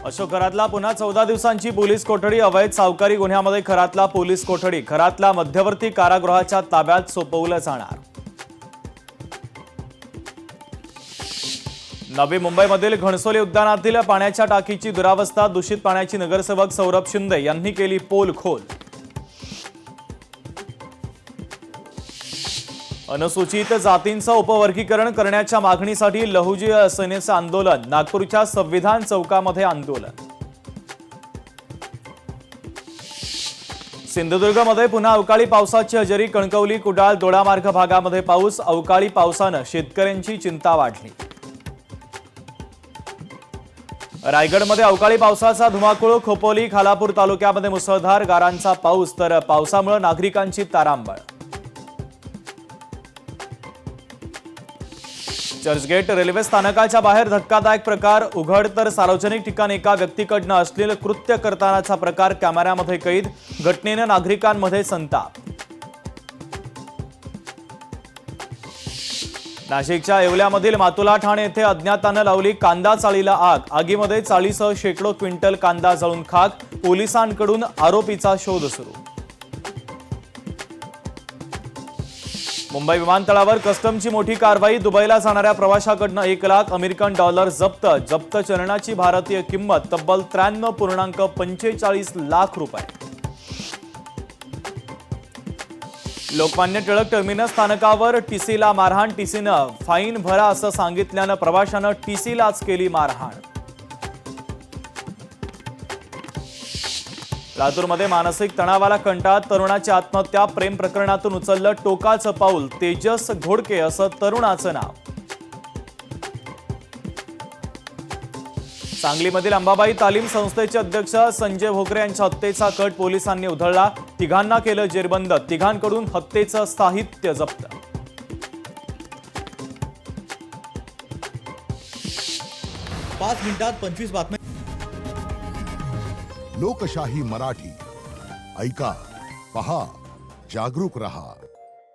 अशोक खरातला पुन्हा 14 दिवसांची पोलीस कोठडी। अवैध सावकारी गुन्ह्यामध्ये खरातला पोलीस कोठडी। खरातला मध्यवर्ती कारागृहाच्या ताब्यात सोपवलं जाणार। नवी मुंबईमधील घणसोली उद्यानातील पाण्याच्या टाकीची दुरावस्था। दूषित पाण्याची नगरसेवक सौरभ शिंदे यांनी केली पोलखोल। अनुसूचित जातींचं उपवर्गीकरण करण्याच्या मागणीसाठी लहुजी सेनेचं आंदोलन। नागपूरच्या संविधान चौकामध्ये आंदोलन। सिंधुदुर्गमध्ये पुन्हा अवकाळी पावसाची हजेरी। कणकवली, कुडाळ, दोडामार्ग भागामध्ये पाऊस। अवकाळी पावसानं शेतकऱ्यांची चिंता वाढली। रायगडमध्ये अवकाळी पावसाचा धुमाकूळ। खोपोली, खालापूर तालुक्यामध्ये मुसळधार गारांचा पाऊस, तर पावसामुळे नागरिकांची तारांबळ। चर्चगेट रेल्वे स्थानकाच्या बाहेर धक्कादायक प्रकार उघड, तर सार्वजनिक ठिकाणी एका व्यक्तीकडून अश्लील कृत्य करतानाचा प्रकार कॅमेऱ्यामध्ये कैद। घटनेने नागरिकांमध्ये संताप। नाशिकच्या येवल्यामधील मातुला ठाणे येथे अज्ञातानं लावली कांदा चाळीला आग। आगीमध्ये चाळीसह शेकडो क्विंटल कांदा जळून खाक। पोलिसांकडून आरोपीचा शोध सुरू। मुंबई विमानतळावर कस्टमची मोठी कारवाई। दुबईला जाणाऱ्या प्रवाशाकडून 1 लाख अमेरिकन डॉलर जप्त। जप्त चलनाची भारतीय किंमत तब्बल 93.45 लाख रुपये। लोकमान्य टिळक टर्मिनस स्थानकावर टीसीला मारहाण। टीसीनं फाईन भरा असं सांगितल्यानं प्रवाशानं टीसीलाच केली मारहाण। लातूरमध्ये मानसिक तणावाला कंटाळत तरुणाची आत्महत्या। प्रेम प्रकरणातून उचललं टोकाचं पाऊल। तेजस घोडके असं तरुणाचं नाव। सांगलीमधील अंबाबाई तालीम संस्थेचे अध्यक्ष संजय भोकरे यांच्या हत्येचा कट पोलिसांनी उधळला। तिघांना केलं जेरबंद। तिघांकडून हत्येचं साहित्य जप्त। 5 मिनिटात 25 बातम्या। लोकशाही मराठी ऐका, पहा, जागरूक रहा।